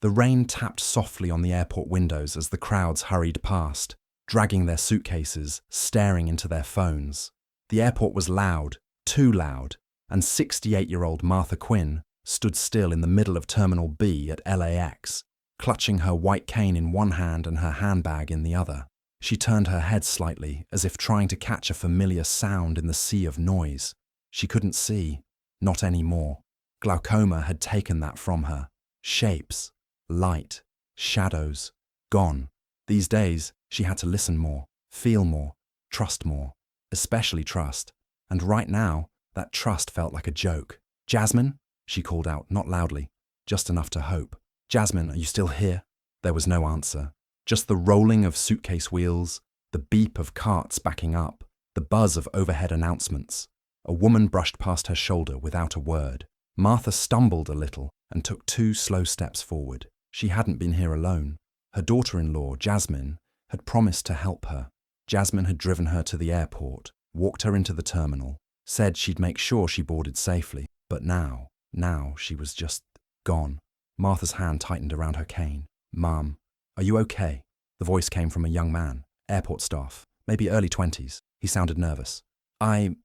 The rain tapped softly on the airport windows as the crowds hurried past, dragging their suitcases, staring into their phones. The airport was loud, too loud, and 68-year-old Martha Quinn stood still in the middle of Terminal B at LAX, clutching her white cane in one hand and her handbag in the other. She turned her head slightly, as if trying to catch a familiar sound in the sea of noise. She couldn't see, not anymore. Glaucoma had taken that from her. Shapes, light, shadows, gone. These days, she had to listen more, feel more, trust more, especially trust. And right now, that trust felt like a joke. "Jasmine?" she called out, not loudly, just enough to hope. "Jasmine, are you still here?" There was no answer. Just the rolling of suitcase wheels, the beep of carts backing up, the buzz of overhead announcements. A woman brushed past her shoulder without a word. Martha stumbled a little and took 2 slow steps forward. She hadn't been here alone. Her daughter-in-law, Jasmine, had promised to help her. Jasmine had driven her to the airport, walked her into the terminal, said she'd make sure she boarded safely. But now she was just gone. Martha's hand tightened around her cane. "Mom, are you okay?" The voice came from a young man, airport staff, maybe early 20s. He sounded nervous. I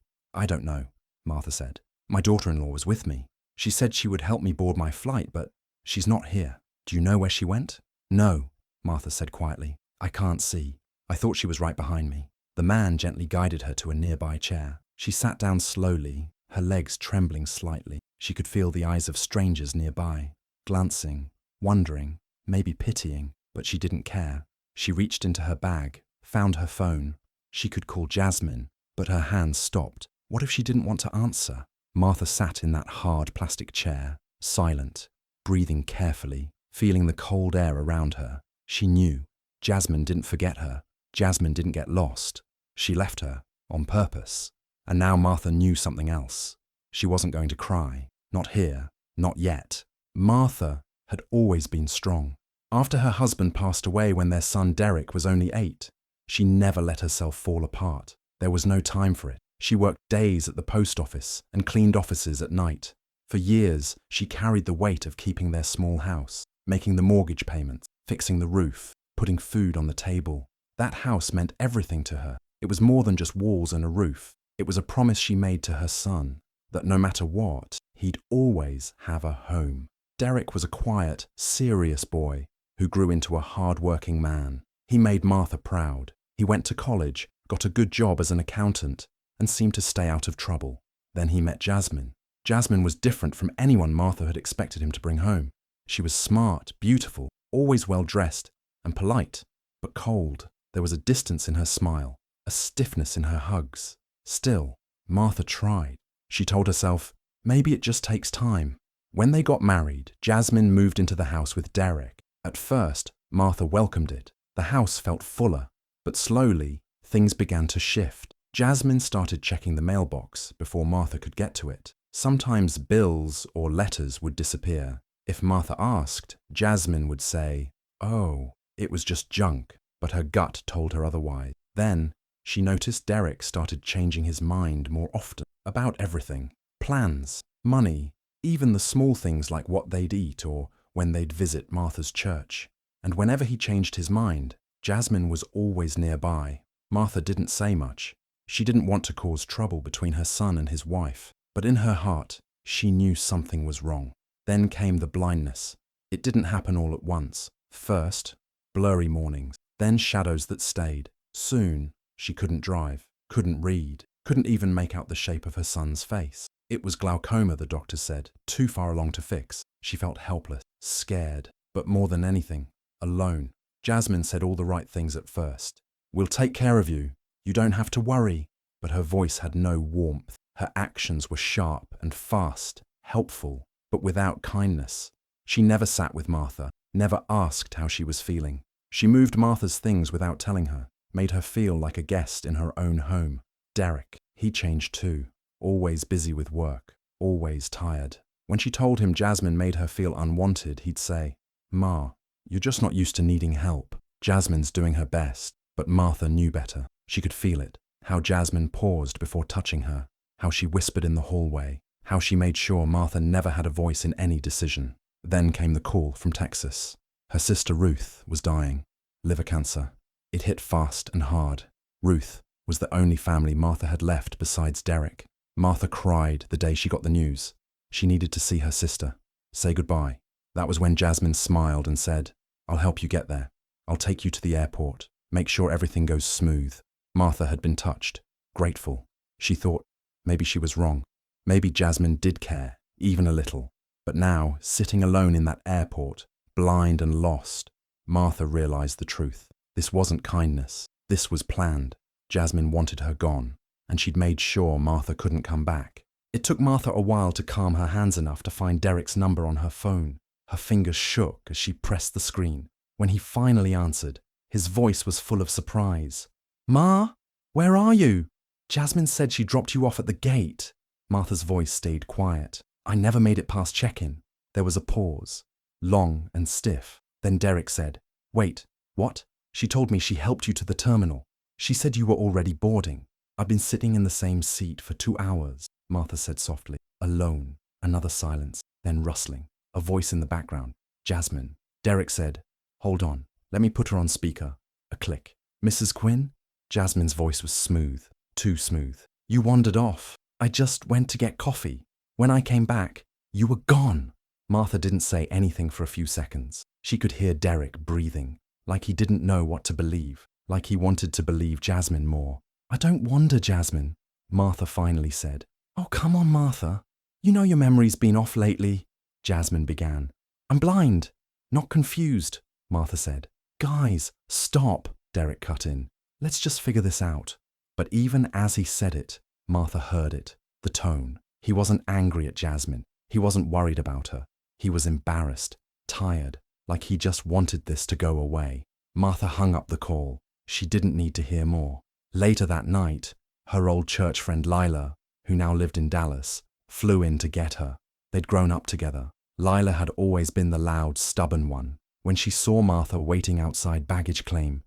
don't know," Martha said. "My daughter-in-law was with me. She said she would help me board my flight, but she's not here. Do you know where she went?" "No," Martha said quietly. "I can't see. I thought she was right behind me." The man gently guided her to a nearby chair. She sat down slowly, her legs trembling slightly. She could feel the eyes of strangers nearby, glancing, wondering, maybe pitying, but she didn't care. She reached into her bag, found her phone. She could call Jasmine, but her hands stopped. What if she didn't want to answer? Martha sat in that hard plastic chair, silent, breathing carefully, feeling the cold air around her. She knew. Jasmine didn't forget her. Jasmine didn't get lost. She left her, on purpose. And now Martha knew something else. She wasn't going to cry. Not here. Not yet. Martha had always been strong. After her husband passed away when their son Derek was only 8, she never let herself fall apart. There was no time for it. She worked days at the post office and cleaned offices at night. For years, she carried the weight of keeping their small house, making the mortgage payments, fixing the roof, putting food on the table. That house meant everything to her. It was more than just walls and a roof. It was a promise she made to her son, that no matter what, he'd always have a home. Derek was a quiet, serious boy who grew into a hard-working man. He made Martha proud. He went to college, got a good job as an accountant, and seemed to stay out of trouble. Then he met Jasmine. Jasmine was different from anyone Martha had expected him to bring home. She was smart, beautiful, always well-dressed, and polite, but cold. There was a distance in her smile, a stiffness in her hugs. Still, Martha tried. She told herself, maybe it just takes time. When they got married, Jasmine moved into the house with Derek. At first, Martha welcomed it. The house felt fuller, but slowly, things began to shift. Jasmine started checking the mailbox before Martha could get to it. Sometimes bills or letters would disappear. If Martha asked, Jasmine would say, "Oh, it was just junk," but her gut told her otherwise. Then, she noticed Derek started changing his mind more often about everything. Plans, money, even the small things like what they'd eat or when they'd visit Martha's church. And whenever he changed his mind, Jasmine was always nearby. Martha didn't say much. She didn't want to cause trouble between her son and his wife, but in her heart, she knew something was wrong. Then came the blindness. It didn't happen all at once. First, blurry mornings, then shadows that stayed. Soon, she couldn't drive, couldn't read, couldn't even make out the shape of her son's face. It was glaucoma, the doctor said, too far along to fix. She felt helpless, scared, but more than anything, alone. Jasmine said all the right things at first. "We'll take care of you. You don't have to worry." But her voice had no warmth. Her actions were sharp and fast, helpful, but without kindness. She never sat with Martha, never asked how she was feeling. She moved Martha's things without telling her, made her feel like a guest in her own home. Derek, he changed too, always busy with work, always tired. When she told him Jasmine made her feel unwanted, he'd say, "Ma, you're just not used to needing help. Jasmine's doing her best." But Martha knew better. She could feel it, how Jasmine paused before touching her, how she whispered in the hallway, how she made sure Martha never had a voice in any decision. Then came the call from Texas. Her sister Ruth was dying. Liver cancer. It hit fast and hard. Ruth was the only family Martha had left besides Derek. Martha cried the day she got the news. She needed to see her sister, say goodbye. That was when Jasmine smiled and said, "I'll help you get there. I'll take you to the airport. Make sure everything goes smooth." Martha had been touched, grateful. She thought maybe she was wrong. Maybe Jasmine did care, even a little. But now, sitting alone in that airport, blind and lost, Martha realized the truth. This wasn't kindness. This was planned. Jasmine wanted her gone, and she'd made sure Martha couldn't come back. It took Martha a while to calm her hands enough to find Derek's number on her phone. Her fingers shook as she pressed the screen. When he finally answered, his voice was full of surprise. "Ma, where are you? Jasmine said she dropped you off at the gate." Martha's voice stayed quiet. "I never made it past check-in." There was a pause, long and stiff. Then Derek said, "Wait, what? She told me she helped you to the terminal. She said you were already boarding. I've been sitting in the same seat for 2 hours," Martha said softly. Alone. Another silence, then rustling. A voice in the background. "Jasmine." Derek said, "Hold on. Let me put her on speaker." A click. "Mrs. Quinn?" Jasmine's voice was smooth. Too smooth. "You wandered off. I just went to get coffee. When I came back, you were gone." Martha didn't say anything for a few seconds. She could hear Derek breathing, like he didn't know what to believe, like he wanted to believe Jasmine more. "I don't wander, Jasmine," Martha finally said. "Oh, come on, Martha. You know your memory's been off lately," Jasmine began. "I'm blind, not confused," Martha said. "Guys, stop," Derek cut in. "Let's just figure this out." But even as he said it, Martha heard it, the tone. He wasn't angry at Jasmine. He wasn't worried about her. He was embarrassed, tired, like he just wanted this to go away. Martha hung up the call. She didn't need to hear more. Later that night, her old church friend Lila, who now lived in Dallas, flew in to get her. They'd grown up together. Lila had always been the loud, stubborn one. When she saw Martha waiting outside baggage claim,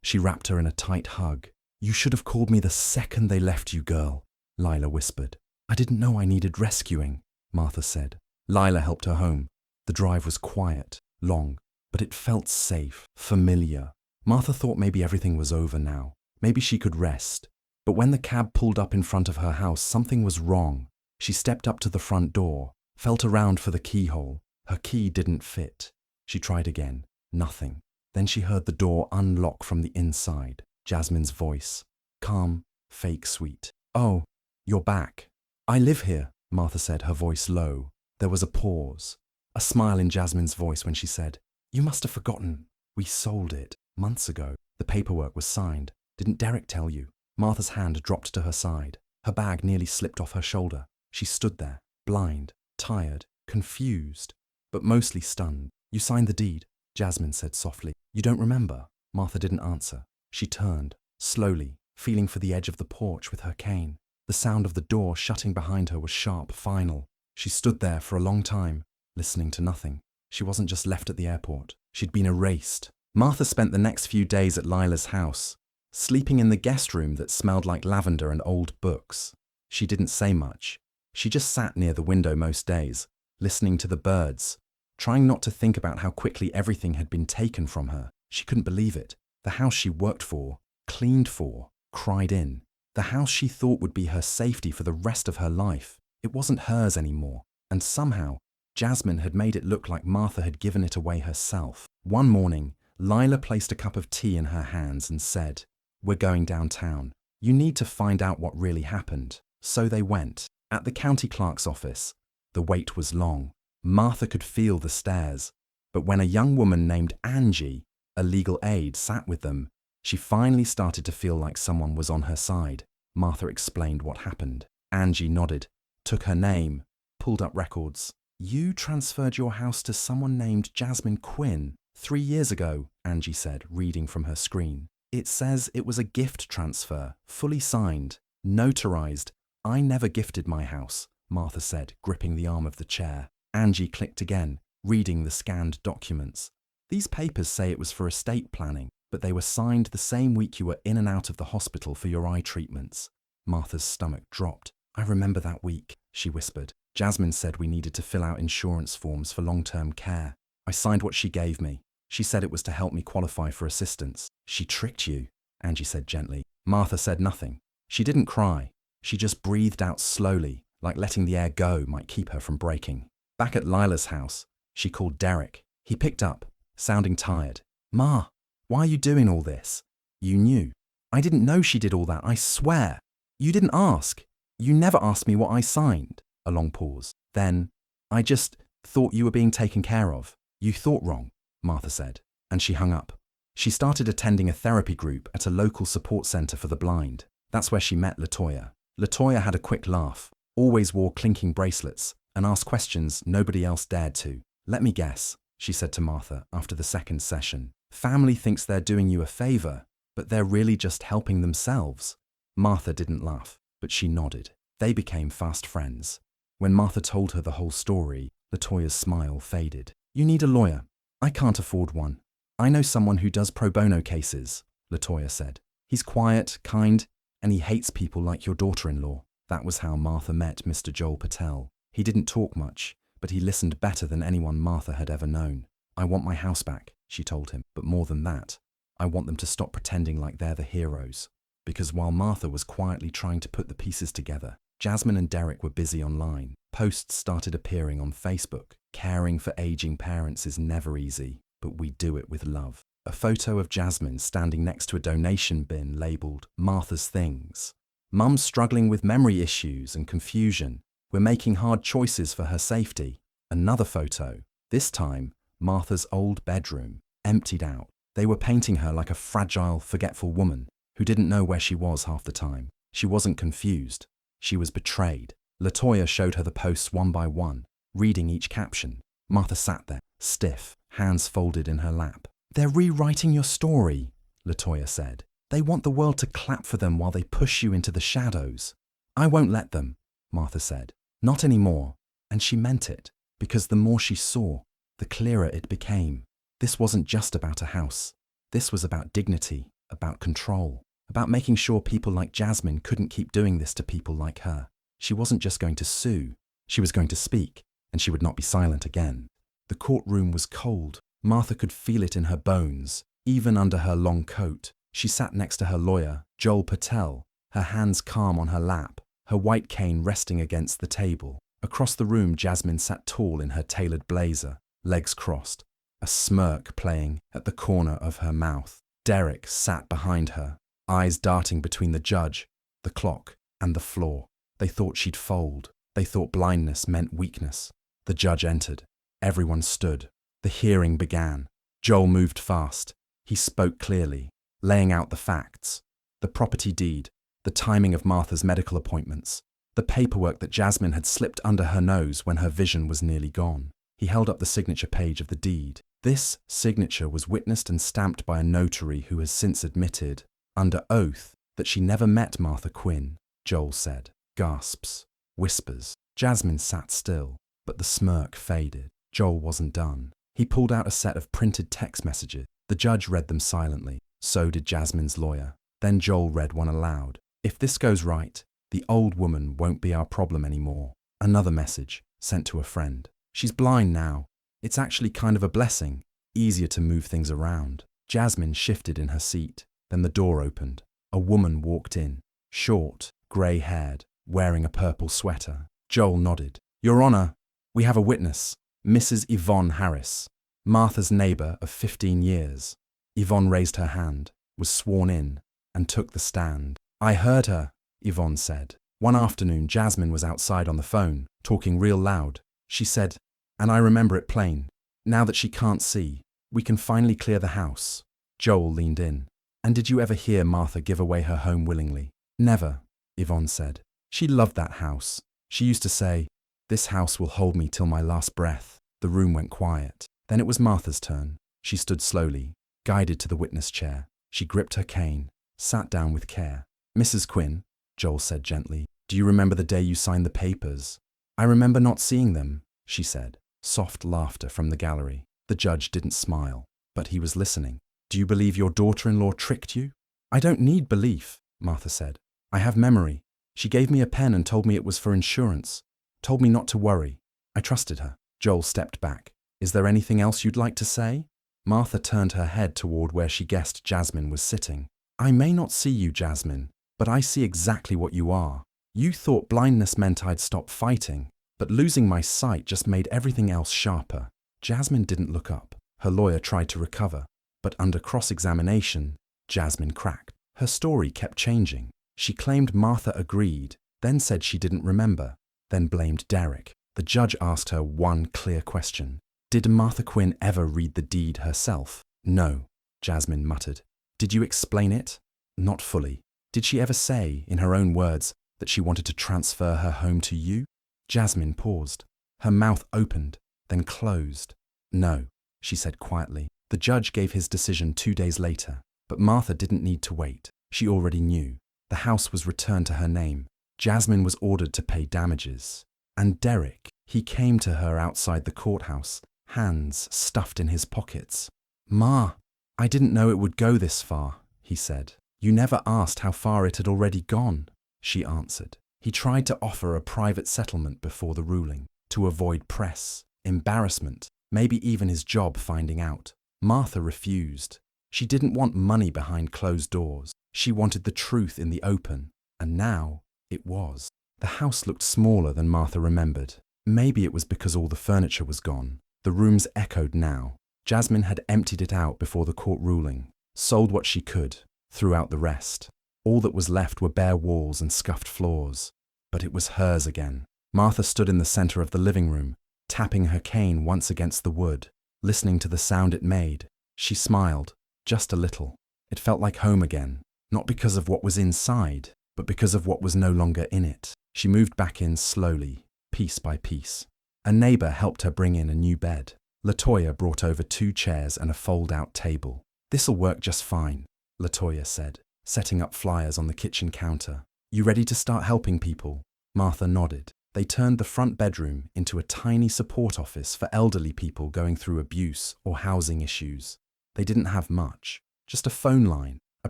she wrapped her in a tight hug. "You should have called me the second they left you, girl," Lila whispered. "I didn't know I needed rescuing," Martha said. Lila helped her home. The drive was quiet, long, but it felt safe, familiar. Martha thought maybe everything was over now. Maybe she could rest. But when the cab pulled up in front of her house, something was wrong. She stepped up to the front door, felt around for the keyhole. Her key didn't fit. She tried again. Nothing. Then she heard the door unlock from the inside. Jasmine's voice. Calm, fake sweet. "Oh, you're back." "I live here," Martha said, her voice low. There was a pause. A smile in Jasmine's voice when she said, "You must have forgotten. We sold it months ago. The paperwork was signed. Didn't Derek tell you?" Martha's hand dropped to her side. Her bag nearly slipped off her shoulder. She stood there, blind, tired, confused, but mostly stunned. "You signed the deed," Jasmine said softly. "You don't remember?" Martha didn't answer. She turned, slowly, feeling for the edge of the porch with her cane. The sound of the door shutting behind her was sharp, final. She stood there for a long time, listening to nothing. She wasn't just left at the airport. She'd been erased. Martha spent the next few days at Lila's house, sleeping in the guest room that smelled like lavender and old books. She didn't say much. She just sat near the window most days, listening to the birds, trying not to think about how quickly everything had been taken from her. She couldn't believe it. The house she worked for, cleaned for, cried in. The house she thought would be her safety for the rest of her life. It wasn't hers anymore. And somehow, Jasmine had made it look like Martha had given it away herself. One morning, Lila placed a cup of tea in her hands and said, "We're going downtown. You need to find out what really happened." So they went. At the county clerk's office, the wait was long. Martha could feel the stares. But when a young woman named Angie, a legal aide, sat with them, she finally started to feel like someone was on her side. Martha explained what happened. Angie nodded, took her name, pulled up records. "You transferred your house to someone named Jasmine Quinn 3 years ago," Angie said, reading from her screen. "It says it was a gift transfer, fully signed, notarized. I never gifted my house," Martha said, gripping the arm of the chair. Angie clicked again, reading the scanned documents. "These papers say it was for estate planning, but they were signed the same week you were in and out of the hospital for your eye treatments." Martha's stomach dropped. "I remember that week," she whispered. Jasmine said we needed to fill out insurance forms for long-term care. I signed what she gave me. She said it was to help me qualify for assistance. She tricked you, Angie said gently. Martha said nothing. She didn't cry. She just breathed out slowly, like letting the air go might keep her from breaking. Back at Lila's house, she called Derek. He picked up, sounding tired. Ma, why are you doing all this? You knew. I didn't know she did all that, I swear. You didn't ask. You never asked me what I signed. A long pause. Then, I just thought you were being taken care of. You thought wrong, Martha said, and she hung up. She started attending a therapy group at a local support center for the blind. That's where she met LaToya. LaToya had a quick laugh, always wore clinking bracelets, and asked questions nobody else dared to. Let me guess, she said to Martha after the second session. Family thinks they're doing you a favor, but they're really just helping themselves. Martha didn't laugh, but she nodded. They became fast friends. When Martha told her the whole story, LaToya's smile faded. You need a lawyer. I can't afford one. I know someone who does pro bono cases, LaToya said. He's quiet, kind, and he hates people like your daughter-in-law. That was how Martha met Mr. Joel Patel. He didn't talk much, but he listened better than anyone Martha had ever known. I want my house back, she told him. But more than that, I want them to stop pretending like they're the heroes. Because while Martha was quietly trying to put the pieces together, Jasmine and Derek were busy online. Posts started appearing on Facebook. Caring for aging parents is never easy, but we do it with love. A photo of Jasmine standing next to a donation bin labelled Martha's Things. Mum's struggling with memory issues and confusion. We're making hard choices for her safety. Another photo, this time Martha's old bedroom, emptied out. They were painting her like a fragile, forgetful woman who didn't know where she was half the time. She wasn't confused. She was betrayed. LaToya showed her the posts one by one, reading each caption. Martha sat there, stiff, hands folded in her lap. They're rewriting your story, LaToya said. They want the world to clap for them while they push you into the shadows. I won't let them, Martha said. Not anymore. And she meant it, because the more she saw, the clearer it became. This wasn't just about a house. This was about dignity, about control, about making sure people like Jasmine couldn't keep doing this to people like her. She wasn't just going to sue, she was going to speak, and she would not be silent again. The courtroom was cold. Martha could feel it in her bones, even under her long coat. She sat next to her lawyer, Joel Patel, her hands calm on her lap, her white cane resting against the table. Across the room, Jasmine sat tall in her tailored blazer, legs crossed, a smirk playing at the corner of her mouth. Derek sat behind her, eyes darting between the judge, the clock, and the floor. They thought she'd fold. They thought blindness meant weakness. The judge entered. Everyone stood. The hearing began. Joel moved fast. He spoke clearly, laying out the facts. The property deed, the timing of Martha's medical appointments, the paperwork that Jasmine had slipped under her nose when her vision was nearly gone. He held up the signature page of the deed. This signature was witnessed and stamped by a notary who has since admitted, under oath, that she never met Martha Quinn, Joel said. Gasps, whispers. Jasmine sat still, but the smirk faded. Joel wasn't done. He pulled out a set of printed text messages. The judge read them silently. So did Jasmine's lawyer. Then Joel read one aloud. If this goes right, the old woman won't be our problem anymore. Another message, sent to a friend. She's blind now. It's actually kind of a blessing. Easier to move things around. Jasmine shifted in her seat. Then the door opened. A woman walked in, short, grey-haired, wearing a purple sweater. Joel nodded. Your Honor, we have a witness, Mrs. Yvonne Harris, Martha's neighbour of 15 years. Yvonne raised her hand, was sworn in, and took the stand. I heard her, Yvonne said. One afternoon, Jasmine was outside on the phone, talking real loud. She said, and I remember it plain, now that she can't see, we can finally clear the house. Joel leaned in. And did you ever hear Martha give away her home willingly? Never, Yvonne said. She loved that house. She used to say, this house will hold me till my last breath. The room went quiet. Then it was Martha's turn. She stood slowly, guided to the witness chair. She gripped her cane, sat down with care. Mrs. Quinn, Joel said gently, do you remember the day you signed the papers? I remember not seeing them, she said. Soft laughter from the gallery. The judge didn't smile, but he was listening. Do you believe your daughter-in-law tricked you? I don't need belief, Martha said. I have memory. She gave me a pen and told me it was for insurance. Told me not to worry. I trusted her. Joel stepped back. Is there anything else you'd like to say? Martha turned her head toward where she guessed Jasmine was sitting. I may not see you, Jasmine, but I see exactly what you are. You thought blindness meant I'd stop fighting, but losing my sight just made everything else sharper. Jasmine didn't look up. Her lawyer tried to recover, but under cross-examination, Jasmine cracked. Her story kept changing. She claimed Martha agreed, then said she didn't remember, then blamed Derek. The judge asked her one clear question. Did Martha Quinn ever read the deed herself? No, Jasmine muttered. Did you explain it? Not fully. Did she ever say, in her own words, that she wanted to transfer her home to you? Jasmine paused. Her mouth opened, then closed. No, she said quietly. The judge gave his decision 2 days later, but Martha didn't need to wait. She already knew. The house was returned to her name. Jasmine was ordered to pay damages. And Derek, he came to her outside the courthouse, hands stuffed in his pockets. Ma, I didn't know it would go this far, he said. You never asked how far it had already gone, she answered. He tried to offer a private settlement before the ruling, to avoid press, embarrassment, maybe even his job finding out. Martha refused. She didn't want money behind closed doors. She wanted the truth in the open, and now it was. The house looked smaller than Martha remembered. Maybe it was because all the furniture was gone. The rooms echoed now. Jasmine had emptied it out before the court ruling, sold what she could, threw out the rest. All that was left were bare walls and scuffed floors. But it was hers again. Martha stood in the center of the living room, tapping her cane once against the wood, listening to the sound it made. She smiled, just a little. It felt like home again, not because of what was inside, but because of what was no longer in it. She moved back in slowly, piece by piece. A neighbor helped her bring in a new bed. LaToya brought over 2 chairs and a fold-out table. This'll work just fine, LaToya said, setting up flyers on the kitchen counter. You ready to start helping people? Martha nodded. They turned the front bedroom into a tiny support office for elderly people going through abuse or housing issues. They didn't have much, just a phone line, a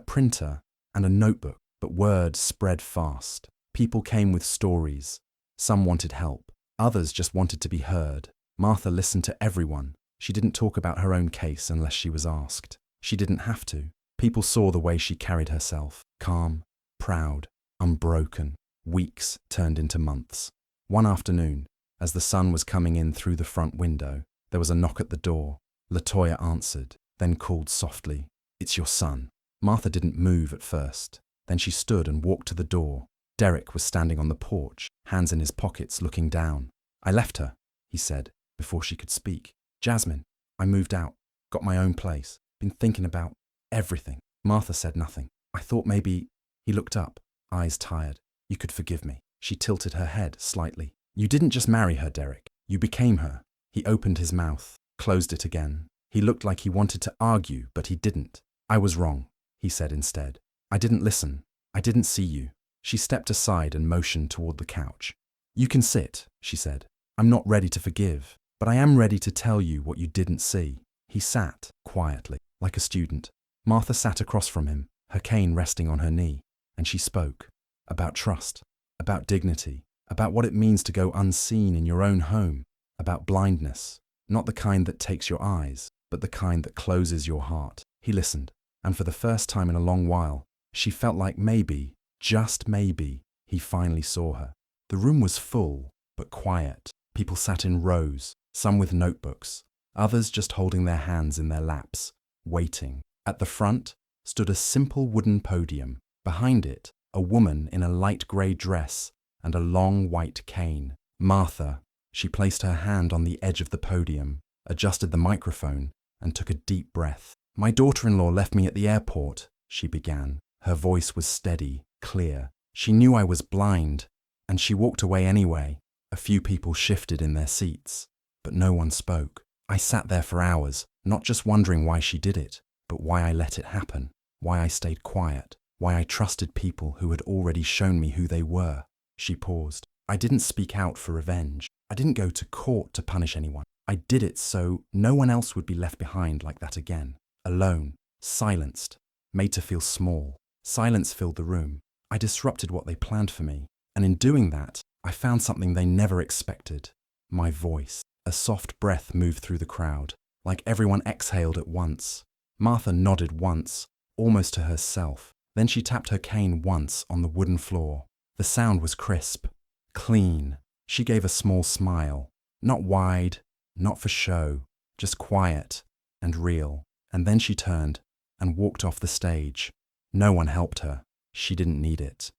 printer, and a notebook, but word spread fast. People came with stories. Some wanted help. Others just wanted to be heard. Martha listened to everyone. She didn't talk about her own case unless she was asked. She didn't have to. People saw the way she carried herself, calm, proud, unbroken. Weeks turned into months. One afternoon, as the sun was coming in through the front window, there was a knock at the door. LaToya answered, then called softly, It's your son. Martha didn't move at first. Then she stood and walked to the door. Derek was standing on the porch, hands in his pockets, looking down. I left her, he said, before she could speak. Jasmine, I moved out, got my own place, been thinking about everything. Martha said nothing. I thought maybe... He looked up, eyes tired. You could forgive me. She tilted her head slightly. You didn't just marry her, Derek. You became her. He opened his mouth, closed it again. He looked like he wanted to argue, but he didn't. I was wrong, he said instead. I didn't listen. I didn't see you. She stepped aside and motioned toward the couch. You can sit, she said. I'm not ready to forgive, but I am ready to tell you what you didn't see. He sat, quietly, like a student. Martha sat across from him, her cane resting on her knee, and she spoke. About trust, about dignity, about what it means to go unseen in your own home, about blindness, not the kind that takes your eyes, but the kind that closes your heart. He listened, and for the first time in a long while, she felt like maybe, just maybe, he finally saw her. The room was full, but quiet. People sat in rows, some with notebooks, others just holding their hands in their laps, waiting. At the front stood a simple wooden podium. Behind it, a woman in a light grey dress and a long white cane. Martha. She placed her hand on the edge of the podium, adjusted the microphone, and took a deep breath. My daughter-in-law left me at the airport, she began. Her voice was steady, clear. She knew I was blind, and she walked away anyway. A few people shifted in their seats, but no one spoke. I sat there for hours, not just wondering why she did it, but why I let it happen, why I stayed quiet, why I trusted people who had already shown me who they were. She paused. I didn't speak out for revenge. I didn't go to court to punish anyone. I did it so no one else would be left behind like that again. Alone, silenced, made to feel small. Silence filled the room. I disrupted what they planned for me, and in doing that, I found something they never expected. My voice. A soft breath moved through the crowd, like everyone exhaled at once. Martha nodded once, almost to herself. Then she tapped her cane once on the wooden floor. The sound was crisp, clean. She gave a small smile. Not wide, not for show, just quiet and real. And then she turned and walked off the stage. No one helped her. She didn't need it.